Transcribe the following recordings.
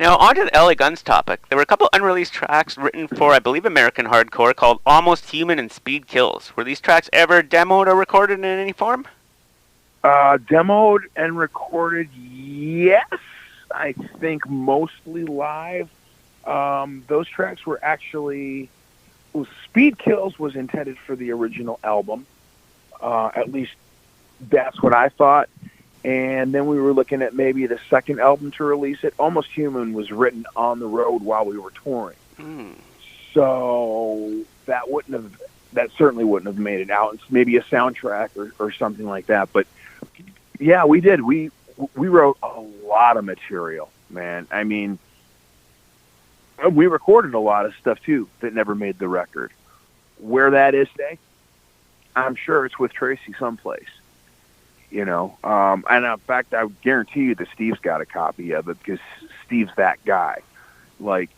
Now, on to the LA Guns topic. There were a couple unreleased tracks written for, I believe, American Hardcore called Almost Human and Speed Kills. Were these tracks ever demoed or recorded in any form? Demoed and recorded, yes. I think mostly live. Those tracks were actually... Well, Speed Kills was intended for the original album. At least that's what I thought. And then we were looking at maybe the second album to release it. Almost Human was written on the road while we were touring. So that certainly wouldn't have made it out. It's maybe a soundtrack or something like that. But yeah, we did. We wrote a lot of material, man. I mean, we recorded a lot of stuff too that never made the record. Where that is today, I'm sure it's with Tracy someplace. And in fact, I would guarantee you that Steve's got a copy of it because Steve's that guy. Like,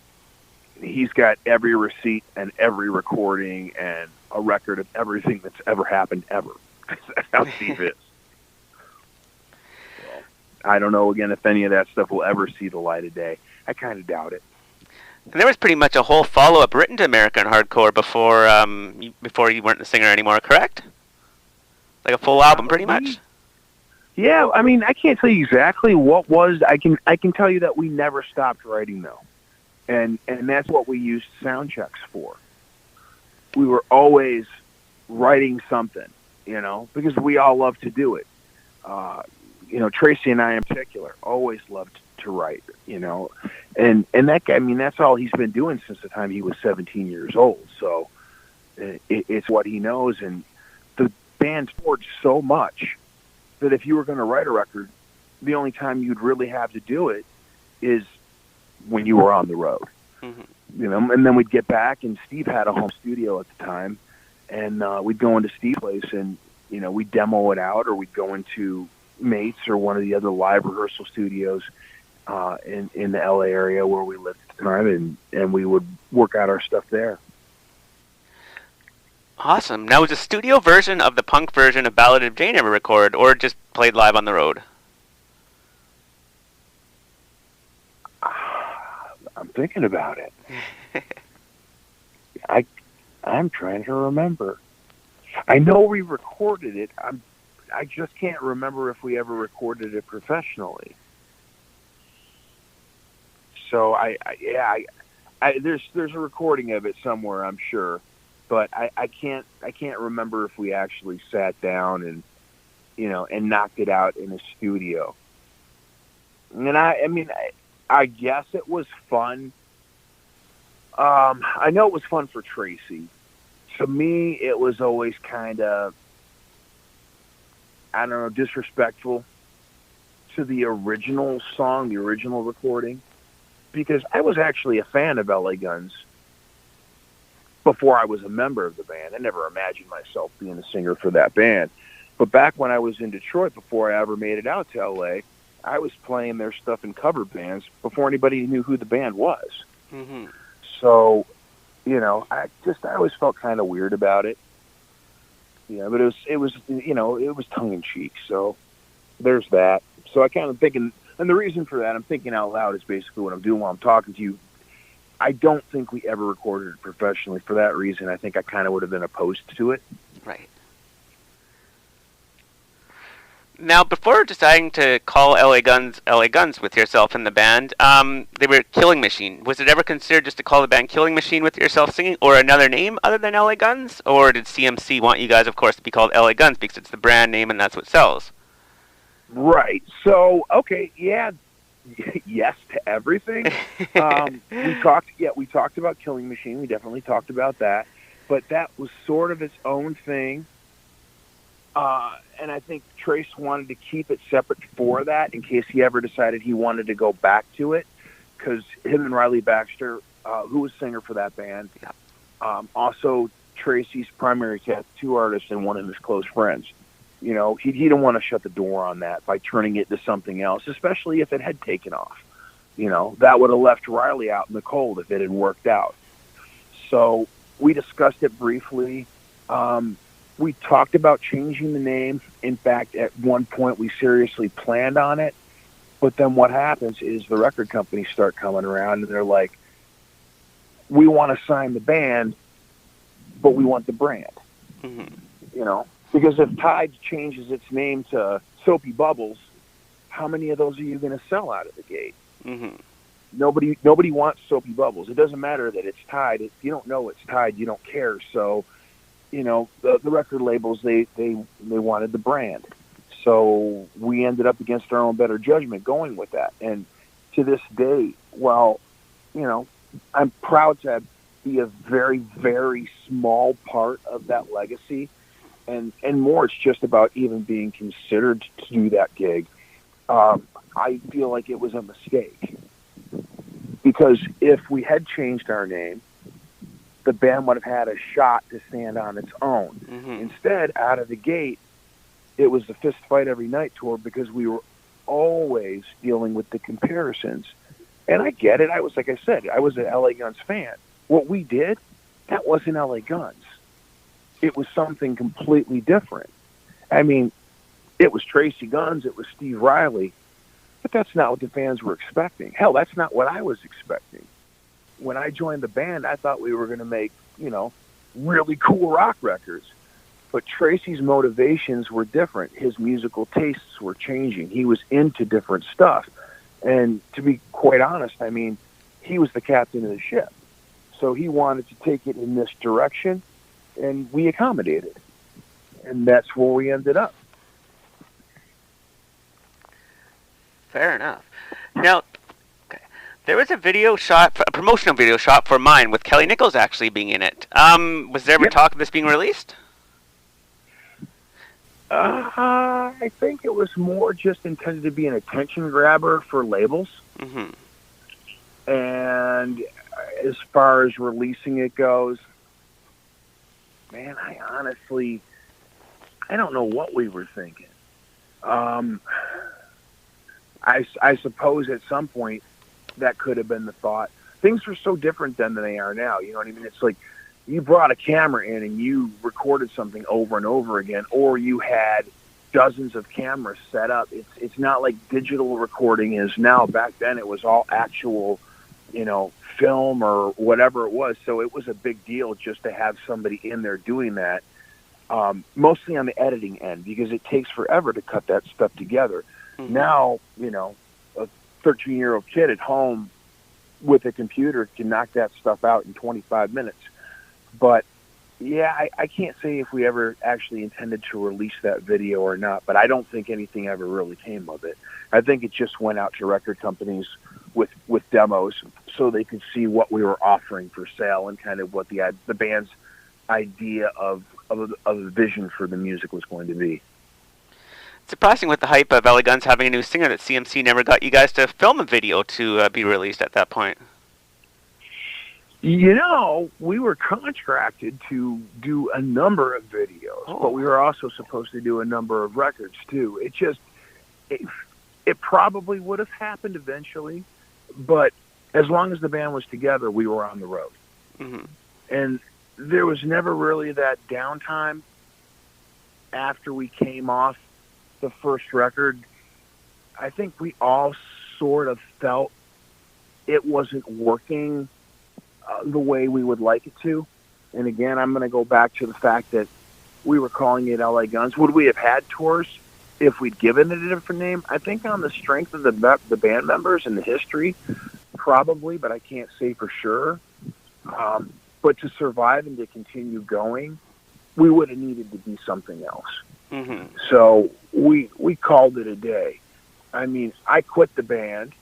he's got every receipt and every recording and a record of everything that's ever happened ever. That's how Steve is. So, I don't know, again, if any of that stuff will ever see the light of day. I kind of doubt it. And there was pretty much a whole follow-up written to American Hardcore before you weren't the singer anymore, correct? Like a full album, pretty much? Yeah, I mean, I can't tell you exactly what was. I can tell you that we never stopped writing, though. And that's what we used sound checks for. We were always writing something, because we all love to do it. Tracy and I in particular always loved to write, and that guy, I mean, that's all he's been doing since the time he was 17 years old. So it's what he knows, and the band forged so much that if you were going to write a record, the only time you'd really have to do it is when you were on the road. Mm-hmm. And then we'd get back, and Steve had a home studio at the time, and we'd go into Steve's place, and we'd demo it out, or we'd go into Mates or one of the other live rehearsal studios in the LA area where we lived at the time, and we would work out our stuff there. Awesome. Now, was a studio version of the punk version of Ballad of Jane ever recorded, or just played live on the road? I'm thinking about it. I'm trying to remember. I know we recorded it. I just can't remember if we ever recorded it professionally. So there's a recording of it somewhere, I'm sure. But I can't remember if we actually sat down and knocked it out in a studio. And I guess it was fun. I know it was fun for Tracy. To me, it was always kind of, I don't know, disrespectful to the original song, the original recording, because I was actually a fan of LA Guns before I was a member of the band. I never imagined myself being a singer for that band. But back when I was in Detroit, before I ever made it out to LA, I was playing their stuff in cover bands before anybody knew who the band was. Mm-hmm. So, I always felt kind of weird about it. But it was tongue in cheek. So there's that. So I kind of thinking, and the reason for that, I'm thinking out loud, is basically what I'm doing while I'm talking to you. I don't think we ever recorded it professionally. For that reason, I think I kind of would have been opposed to it. Right. Now, before deciding to call LA Guns with yourself in the band, they were Killing Machine. Was it ever considered just to call the band Killing Machine with yourself singing, or another name other than LA Guns? Or did CMC want you guys, of course, to be called LA Guns because it's the brand name and that's what sells? Right. So, okay, yeah. Yes to everything. We talked about Killing Machine. We definitely talked about that, but that was sort of its own thing. And I think Trace wanted to keep it separate for that in case he ever decided he wanted to go back to it, because him and Riley Baxter, who was singer for that band, also Tracy's primary tattoo artist and one of his close friends. He didn't want to shut the door on that by turning it to something else, especially if it had taken off. That would have left Riley out in the cold if it had worked out. So we discussed it briefly. We talked about changing the name. In fact, at one point we seriously planned on it. But then what happens is the record companies start coming around and they're like, we want to sign the band, but we want the brand. Mm-hmm. You know, because if Tide changes its name to Soapy Bubbles, how many of those are you going to sell out of the gate? Mm-hmm. Nobody wants Soapy Bubbles. It doesn't matter that it's Tide. If you don't know it's Tide, you don't care. So, you know, the record labels, they wanted the brand. So we ended up against our own better judgment going with that. And to this day, well, you know, I'm proud to be a very, very small part of that legacy. And more, it's just about even being considered to do that gig. I feel like it was a mistake. Because if we had changed our name, the band would have had a shot to stand on its own. Mm-hmm. Instead, out of the gate, it was the Fist Fight Every Night tour because we were always dealing with the comparisons. And I get it. I was, like I said, I was an LA Guns fan. What we did, that wasn't LA Guns. It was something completely different. I mean, it was Tracy Guns, it was Steve Riley, but that's not what the fans were expecting. Hell, that's not what I was expecting. When I joined the band, I thought we were going to make, you know, really cool rock records. But Tracy's motivations were different. His musical tastes were changing. He was into different stuff. And to be quite honest, I mean, he was the captain of the ship. So he wanted to take it in this direction, and we accommodated. And that's where we ended up. Fair enough. Now, okay, there was a promotional video shot for Mine with Kelly Nichols actually being in it. Was there ever talk of this being released? I think it was more just intended to be an attention grabber for labels. Mm-hmm. And as far as releasing it goes, man, I don't know what we were thinking. I suppose at some point that could have been the thought. Things were so different then than they are now. You know what I mean? It's like you brought a camera in and you recorded something over and over again, or you had dozens of cameras set up. It's not like digital recording is now. Back then it was all actual, you know, film or whatever it was. So it was a big deal just to have somebody in there doing that, mostly on the editing end, because it takes forever to cut that stuff together. Mm-hmm. Now, you know, a 13-year-old kid at home with a computer can knock that stuff out in 25 minutes. But, yeah, I can't say if we ever actually intended to release that video or not, but I don't think anything ever really came of it. I think it just went out to record companies with demos so they could see what we were offering for sale and kind of what the band's idea of a vision for the music was going to be. Surprising with the hype of LA Guns having a new singer that CMC never got you guys to film a video to be released at that point. You know, we were contracted to do a number of videos, but we were also supposed to do a number of records too. It probably would have happened eventually, but as long as the band was together, we were on the road. Mm-hmm. And there was never really that downtime after we came off the first record. I think we all sort of felt it wasn't working the way we would like it to. And again, I'm going to go back to the fact that we were calling it LA Guns. Would we have had tours if we'd given it a different name? I think on the strength of the band members and the history, probably, but I can't say for sure. But to survive and to continue going, we would have needed to be something else. Mm-hmm. So we called it a day. I mean, I quit the band,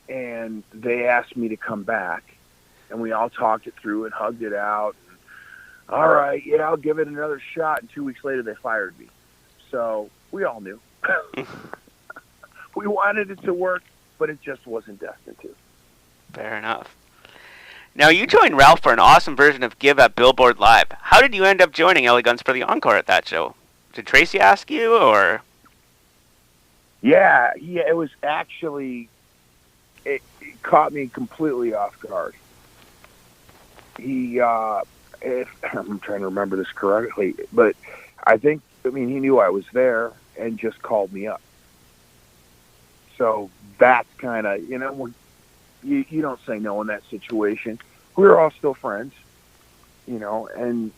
and they asked me to come back, and we all talked it through and hugged it out. And, all right, yeah, I'll give it another shot. And 2 weeks later, they fired me. So we all knew. We wanted it to work, but it just wasn't destined to. Fair enough. Now, you joined Ralph for an awesome version of Give at Billboard Live. How did you end up joining LA Guns for the encore at that show? Did Tracy ask you, or? Yeah, it was actually, it caught me completely off guard. I'm trying to remember this correctly, but he knew I was there and just called me up. So that's kind of, you don't say no in that situation. We were all still friends, and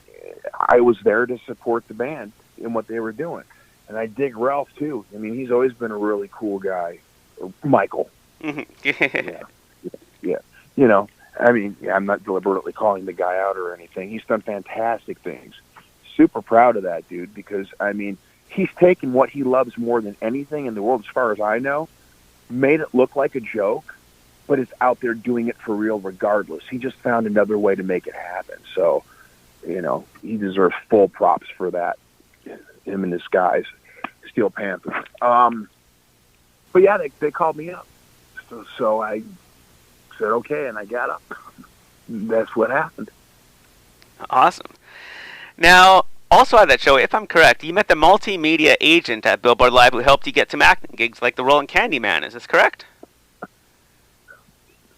I was there to support the band in what they were doing. And I dig Ralph, too. I mean, he's always been a really cool guy. Or Michael. Yeah. Yeah. I mean, I'm not deliberately calling the guy out or anything. He's done fantastic things. Super proud of that dude because, I mean, he's taken what he loves more than anything in the world, as far as I know, made it look like a joke, but is out there doing it for real regardless. He just found another way to make it happen. So, he deserves full props for that, him and his guys, Steel Panther. But yeah, they called me up. So I said, okay, and I got up. That's what happened. Awesome. Now, also at that show, if I'm correct, you met the Multimedia Agent at Billboard Live who helped you get some acting gigs like the role in Candyman. Is this correct?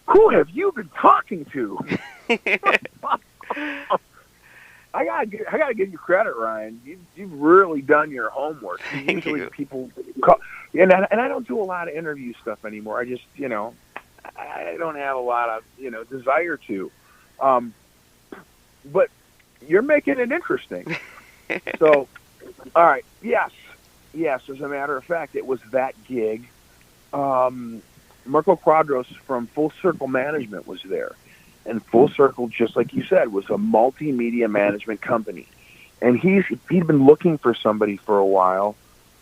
Who have you been talking to? I gotta give you credit, Ryan. You've really done your homework. Usually people call, and I don't do a lot of interview stuff anymore. I just, I don't have a lot of, desire to. But you're making it interesting. So, all right, yes. As a matter of fact, it was that gig. Mirko Quadros from Full Circle Management was there. And Full Circle, just like you said, was a multimedia management company. And he'd been looking for somebody for a while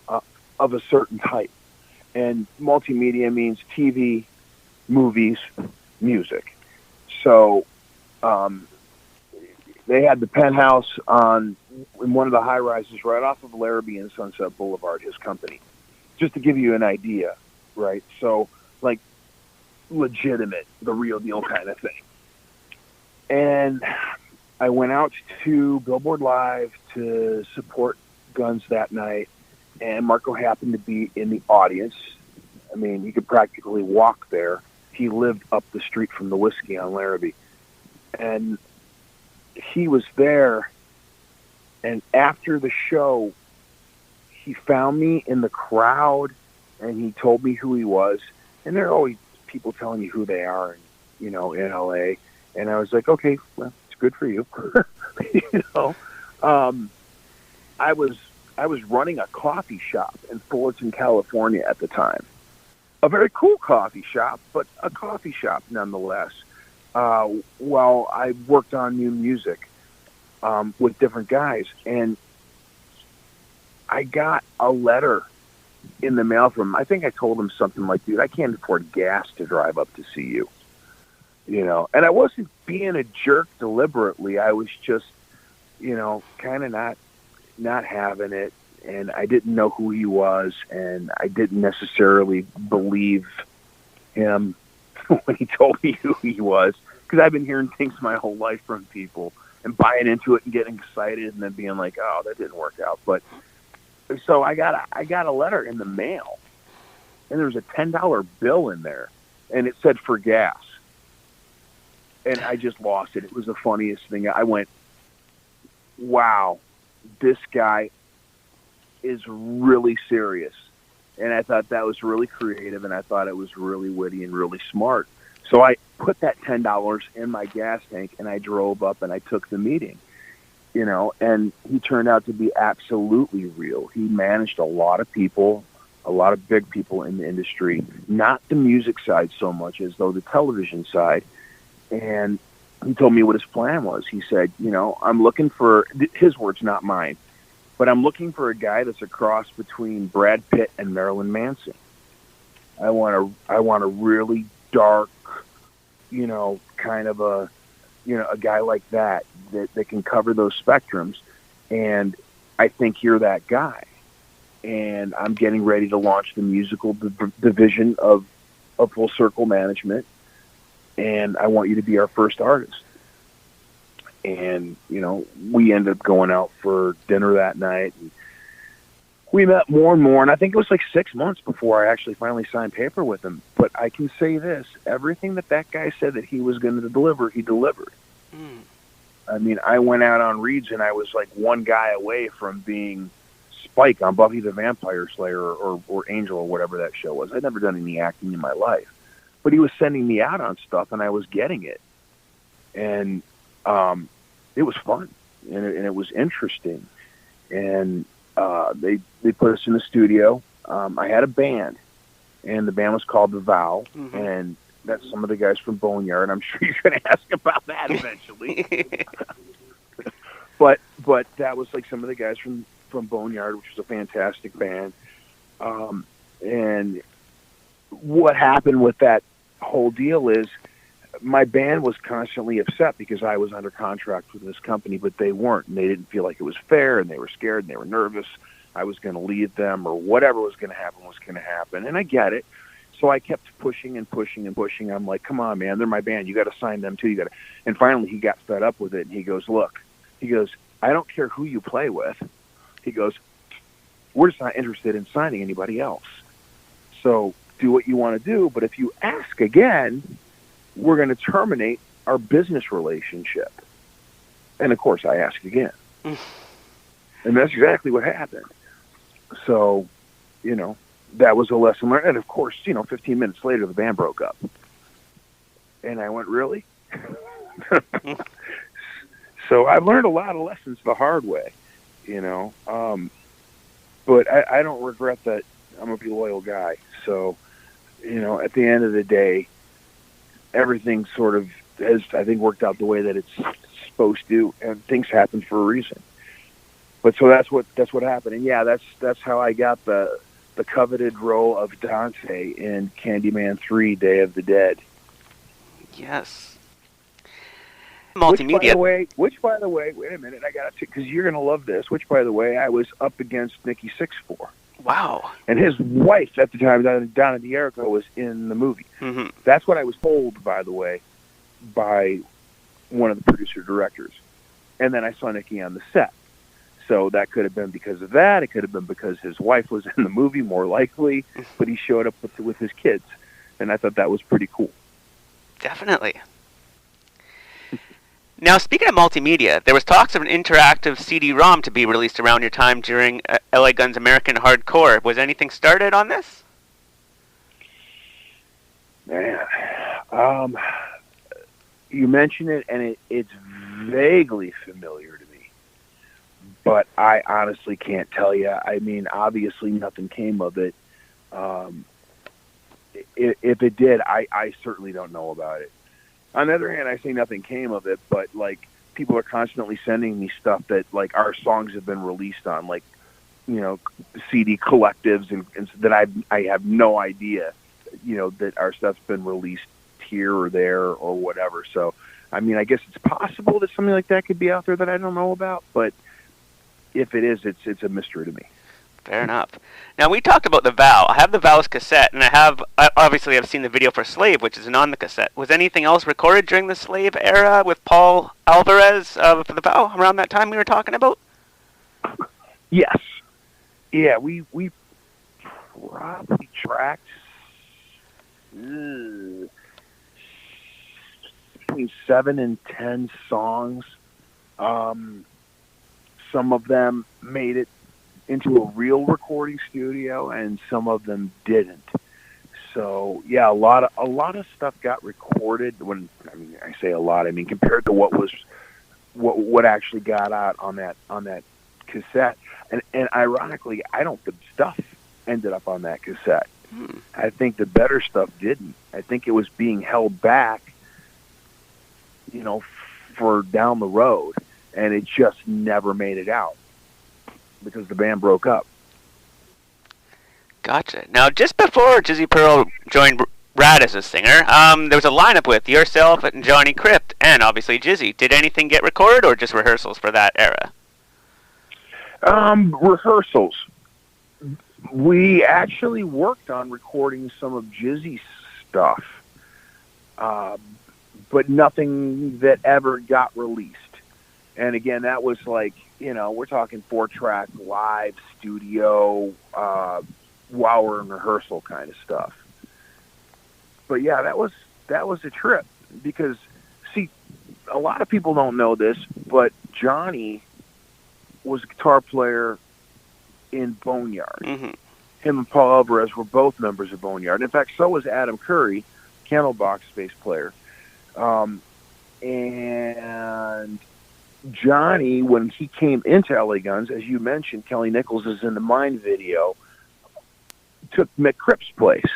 of a certain type. And multimedia means TV, movies, music. So they had the penthouse in one of the high-rises right off of Larrabee and Sunset Boulevard, his company. Just to give you an idea, right? So, like, legitimate, the real deal kind of thing. And I went out to Billboard Live to support Guns that night, and Marco happened to be in the audience. I mean, you could practically walk there. He lived up the street from the Whiskey on Larrabee. And he was there, and after the show, he found me in the crowd, and he told me who he was. And there are always people telling you who they are, in L.A., and I was like, okay, well, it's good for you. I was running a coffee shop in Fullerton, California at the time. A very cool coffee shop, but a coffee shop nonetheless. While I worked on new music with different guys, and I got a letter in the mail from him. I think I told him something like, dude, I can't afford gas to drive up to see you. And I wasn't being a jerk deliberately. I was just, kind of not having it. And I didn't know who he was, and I didn't necessarily believe him when he told me who he was, because I've been hearing things my whole life from people and buying into it and getting excited and then being like, oh, that didn't work out. But so I got a letter in the mail, and there was a $10 bill in there, and it said for gas. And I just lost it. It was the funniest thing. I went, wow, this guy is really serious. And I thought that was really creative, and I thought it was really witty and really smart. So I put that $10 in my gas tank, and I drove up, and I took the meeting, and he turned out to be absolutely real. He managed a lot of people, a lot of big people in the industry, not the music side so much as though the television side. And he told me what his plan was. He said, I'm looking for, his words, not mine, but I'm looking for a guy that's a cross between Brad Pitt and Marilyn Manson. I want a really dark, kind of a guy like that can cover those spectrums. And I think you're that guy. And I'm getting ready to launch the musical division of Full Circle Management. And I want you to be our first artist. And, we ended up going out for dinner that night. And we met more and more. And I think it was like 6 months before I actually finally signed paper with him. But I can say this, everything that guy said that he was going to deliver, he delivered. I mean, I went out on reads, and I was like one guy away from being Spike on Buffy the Vampire Slayer or Angel or whatever that show was. I'd never done any acting in my life. But he was sending me out on stuff, and I was getting it. And it was fun, and it was interesting. And they put us in the studio. I had a band, and the band was called The Vow, and that's some of the guys from Boneyard. I'm sure you're going to ask about that eventually. but that was like some of the guys from Boneyard, which was a fantastic band. And what happened with that whole deal is my band was constantly upset because I was under contract with this company, but they weren't, and they didn't feel like it was fair, and they were scared, and they were nervous I was going to leave them, or whatever was going to happen, and I get it. So I kept pushing and pushing and pushing. I'm like, come on, man, they're my band. You got to sign them too. And finally he got fed up with it, and he goes, look, I don't care who you play with. He goes, we're just not interested in signing anybody else. So do what you want to do, but if you ask again, we're going to terminate our business relationship. And of course I asked again. And that's exactly what happened. So, that was a lesson learned. And of course, 15 minutes later, the band broke up. And I went, really? So I've learned a lot of lessons the hard way, but I don't regret that. I'm a pretty loyal guy. So, at the end of the day, everything sort of has, I think, worked out the way that it's supposed to, and things happen for a reason. But so that's what happened. And yeah, that's how I got the coveted role of Dante in Candyman 3: Day of the Dead. Yes. Multimedia. Which by the way, wait a minute, I got to, because you're going to love this. Which by the way, I was up against Nikki Sixx-4. Wow. And his wife at the time, Donna D'Erico, was in the movie. Mm-hmm. That's what I was told, by the way, by one of the producer-directors. And then I saw Nikki on the set. So that could have been because of that. It could have been because his wife was in the movie, more likely. But he showed up with his kids. And I thought that was pretty cool. Definitely. Now, speaking of multimedia, there was talks of an interactive CD-ROM to be released around your time during LA Guns American Hardcore. Was anything started on this? Man, you mention it, and it's vaguely familiar to me. But I honestly can't tell you. I mean, obviously nothing came of it. If it did, I certainly don't know about it. On the other hand, I say nothing came of it, but, like, people are constantly sending me stuff that, like, our songs have been released on, like, CD collectives, and that I have no idea, that our stuff's been released here or there or whatever. So, I mean, I guess it's possible that something like that could be out there that I don't know about, but if it is, it's a mystery to me. Fair enough. Now, we talked about The Vow. I have The Vow's cassette, and I've seen the video for Slave, which isn't on the cassette. Was anything else recorded during the Slave era with Paul Alvarez for The Vow around that time we were talking about? Yes. Yeah, we probably tracked between 7 and 10 songs. Some of them made it into a real recording studio, and some of them didn't. So yeah, a lot of stuff got recorded. I say a lot, I mean compared to what actually got out on that cassette. And ironically, I don't think the stuff ended up on that cassette. I think the better stuff didn't. I think it was being held back, for down the road, and it just never made it out because the band broke up. Gotcha. Now, just before Jizzy Pearl joined Rad as a singer, there was a lineup with yourself and Johnny Crypt, and obviously Jizzy. Did anything get recorded, or just rehearsals for that era? Rehearsals. We actually worked on recording some of Jizzy's stuff, but nothing that ever got released. And again, that was like, we're talking 4-track live studio, while we're in rehearsal kind of stuff. But yeah, that was a trip because, see, a lot of people don't know this, but Johnny was a guitar player in Boneyard. Mm-hmm. Him and Paul Alvarez were both members of Boneyard. In fact, so was Adam Curry, Candlebox bass player. And Johnny, when he came into LA Guns, as you mentioned, Kelly Nichols is in the Mind video, took Mick Crypt's place.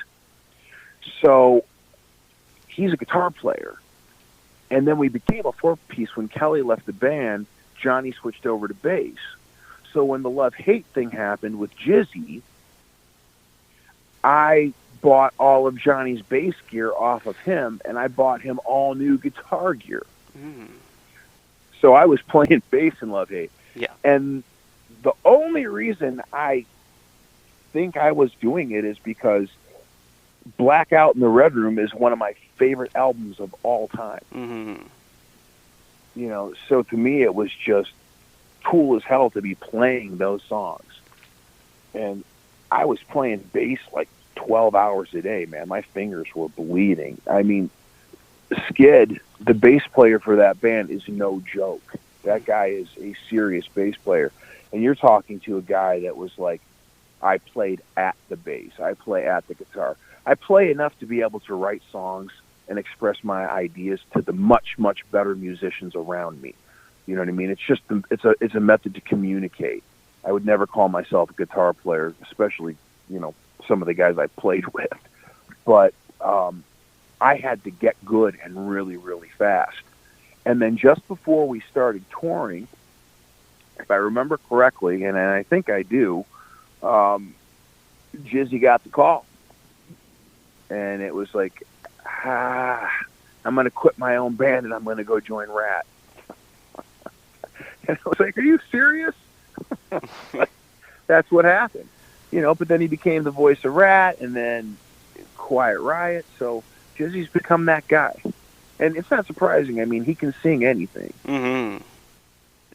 So he's a guitar player. And then we became a four-piece. When Kelly left the band, Johnny switched over to bass. So when the love-hate thing happened with Jizzy, I bought all of Johnny's bass gear off of him, and I bought him all new guitar gear. Mm. So I was playing bass in love-hate. Yeah. And the only reason I think I was doing it is because Blackout in the Red Room is one of my favorite albums of all time. Mm-hmm. You know, so to me it was just cool as hell to be playing those songs. And I was playing bass like 12 hours a day, man. My fingers were bleeding. I mean, Skid, the bass player for that band, is no joke. That guy is a serious bass player. And you're talking to a guy that was like, I played at the bass. I play at the guitar. I play enough to be able to write songs and express my ideas to the much, much better musicians around me. You know what I mean? It's just it's a method to communicate. I would never call myself a guitar player, especially, you know, some of the guys I played with. But I had to get good and really, really fast. And then just before we started touring, if I remember correctly, and I think I do, Jizzy got the call. And it was like, I'm going to quit my own band and I'm going to go join Rat. And I was like, are you serious? That's what happened. You know, but then he became the voice of Rat and then Quiet Riot. So Jizzy's become that guy. And it's not surprising. I mean, he can sing anything. Mm-hmm.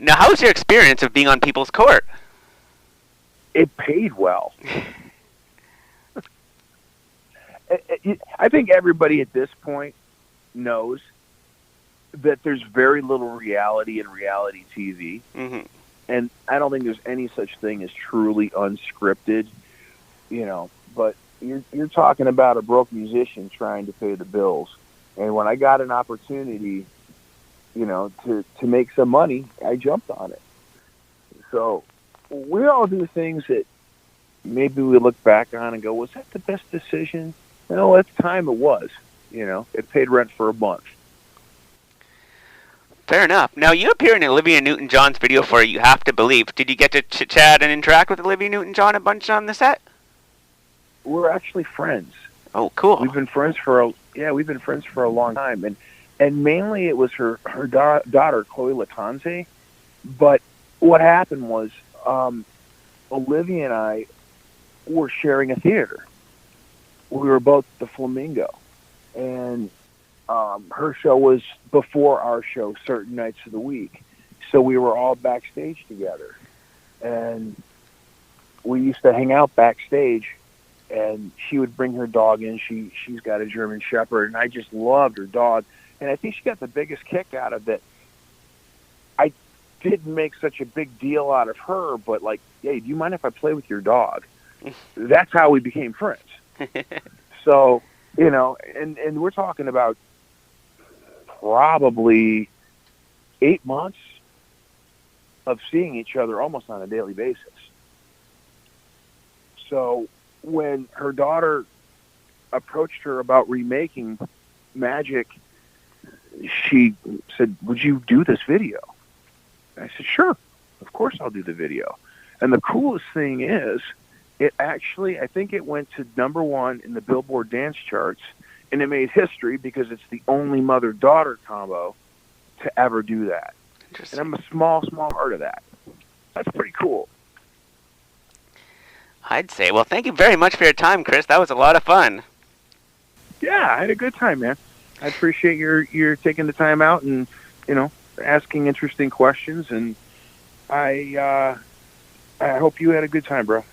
Now, how was your experience of being on People's Court? It paid well. I think everybody at this point knows that there's very little reality in reality TV. Mm-hmm. And I don't think there's any such thing as truly unscripted, you know. But you're talking about a broke musician trying to pay the bills. And when I got an opportunity, you know, to make some money, I jumped on it. So we all do things that maybe we look back on and go, was that the best decision? No, at the time it was. You know, it paid rent for a month. Fair enough. Now, you appear in Olivia NewtonJohn's video for You Have to Believe. Did you get to chit-chat and interact with Olivia Newton-John a bunch on the set? We're actually friends. Oh, cool. We've been friends for a long time, and mainly it was her daughter Chloe Latanze. But what happened was Olivia and I were sharing a theater. We were both at the Flamingo, and her show was before our show certain nights of the week. So we were all backstage together, and we used to hang out backstage, and she would bring her dog in. She's got a German Shepherd, and I just loved her dog. And I think she got the biggest kick out of it. I didn't make such a big deal out of her, but like, hey, do you mind if I play with your dog? That's how we became friends. So, you know, and we're talking about probably 8 months of seeing each other almost on a daily basis. So when her daughter approached her about remaking Magic, she said, would you do this video? I said, sure, of course I'll do the video. And the coolest thing is, it actually, I think it went to #1 in the Billboard dance charts, and it made history because it's the only mother-daughter combo to ever do that. And I'm a small part of that. That's pretty cool. I'd say. Well, thank you very much for your time, Chris. That was a lot of fun. Yeah, I had a good time, man. I appreciate your taking the time out and, you know, asking interesting questions, and I hope you had a good time, bro.